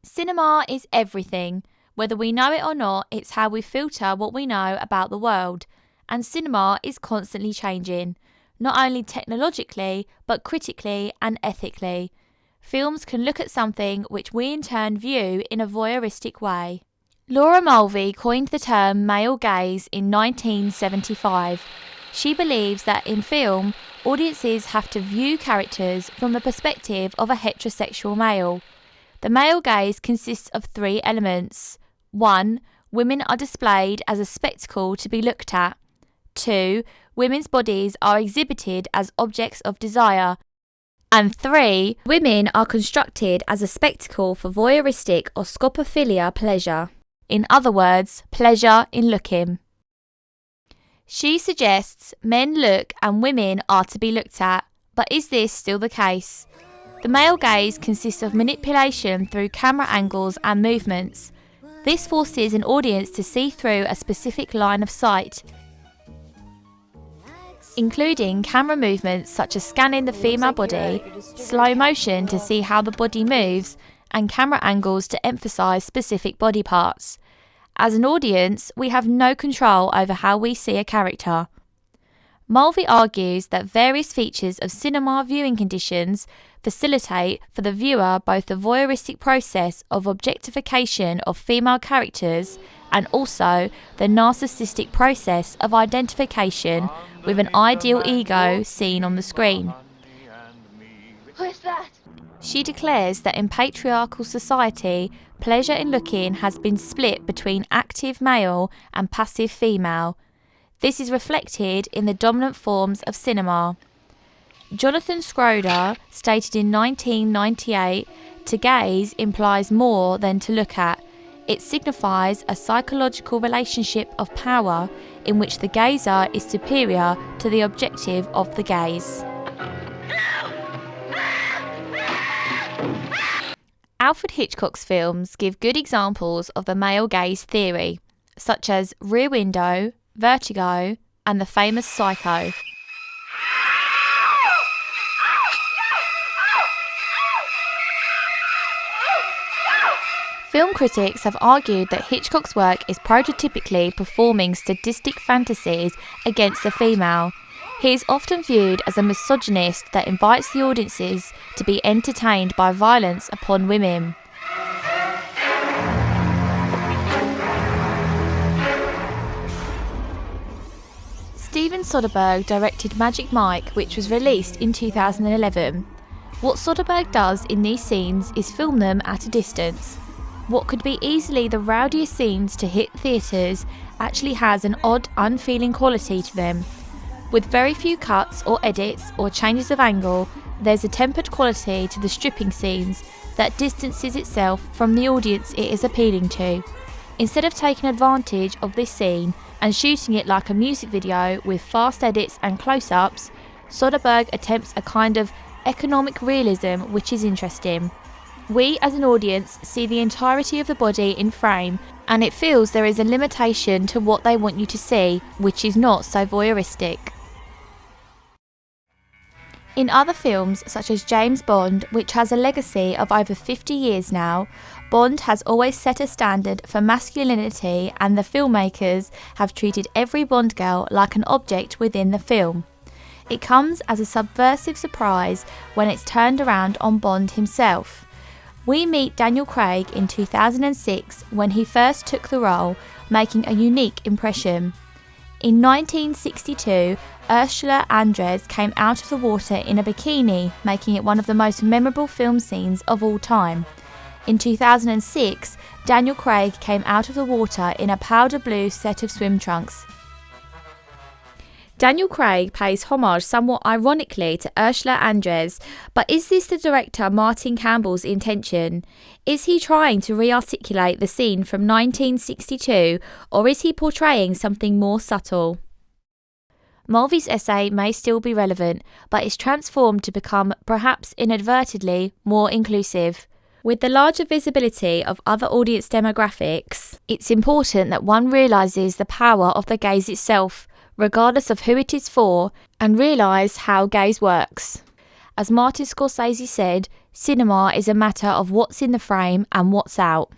Cinema is everything. Whether we know it or not, it's how we filter what we know about the world. And cinema is constantly changing, not only technologically, but critically and ethically. Films can look at something which we in turn view in a voyeuristic way. Laura Mulvey coined the term male gaze in 1975. She believes that in film, audiences have to view characters from the perspective of a heterosexual male. The male gaze consists of three elements. 1. Women are displayed as a spectacle to be looked at. 2. Women's bodies are exhibited as objects of desire. And 3. Women are constructed as a spectacle for voyeuristic or scopophilia pleasure. In other words, pleasure in looking. She suggests men look and women are to be looked at, but is this still the case? The male gaze consists of manipulation through camera angles and movements. This forces an audience to see through a specific line of sight, including camera movements such as scanning the female body, slow motion to see how the body moves, and camera angles to emphasise specific body parts. As an audience, we have no control over how we see a character. Mulvey argues that various features of cinema viewing conditions facilitate for the viewer both the voyeuristic process of objectification of female characters and also the narcissistic process of identification with an ideal ego seen on the screen. Who is that? She declares that in patriarchal society, pleasure in looking has been split between active male and passive female. This is reflected in the dominant forms of cinema. Jonathan Schroeder stated in 1998, "To gaze implies more than to look at. It signifies a psychological relationship of power in which the gazer is superior to the objective of the gaze." Alfred Hitchcock's films give good examples of the male gaze theory, such as Rear Window, Vertigo, and the famous Psycho. Film critics have argued that Hitchcock's work is prototypically performing sadistic fantasies against the female. He is often viewed as a misogynist that invites the audiences to be entertained by violence upon women. Steven Soderbergh directed Magic Mike, which was released in 2011. What Soderbergh does in these scenes is film them at a distance. What could be easily the rowdiest scenes to hit theatres actually has an odd, unfeeling quality to them. With very few cuts or edits or changes of angle, there's a tempered quality to the stripping scenes that distances itself from the audience it is appealing to. Instead of taking advantage of this scene and shooting it like a music video with fast edits and close-ups, Soderbergh attempts a kind of economic realism which is interesting. We as an audience see the entirety of the body in frame, and it feels there is a limitation to what they want you to see, which is not so voyeuristic. In other films, such as James Bond, which has a legacy of over 50 years now, Bond has always set a standard for masculinity, and the filmmakers have treated every Bond girl like an object within the film. It comes as a subversive surprise when it's turned around on Bond himself. We meet Daniel Craig in 2006 when he first took the role, making a unique impression. In 1962, Ursula Andress came out of the water in a bikini, making it one of the most memorable film scenes of all time. In 2006, Daniel Craig came out of the water in a powder blue set of swim trunks. Daniel Craig pays homage somewhat ironically to Ursula Andress, but is this the director Martin Campbell's intention? Is he trying to re-articulate the scene from 1962, or is he portraying something more subtle? Mulvey's essay may still be relevant, but is transformed to become, perhaps inadvertently, more inclusive. With the larger visibility of other audience demographics, it's important that one realises the power of the gaze itself, regardless of who it is for, and realise how gaze works. As Martin Scorsese said, cinema is a matter of what's in the frame and what's out.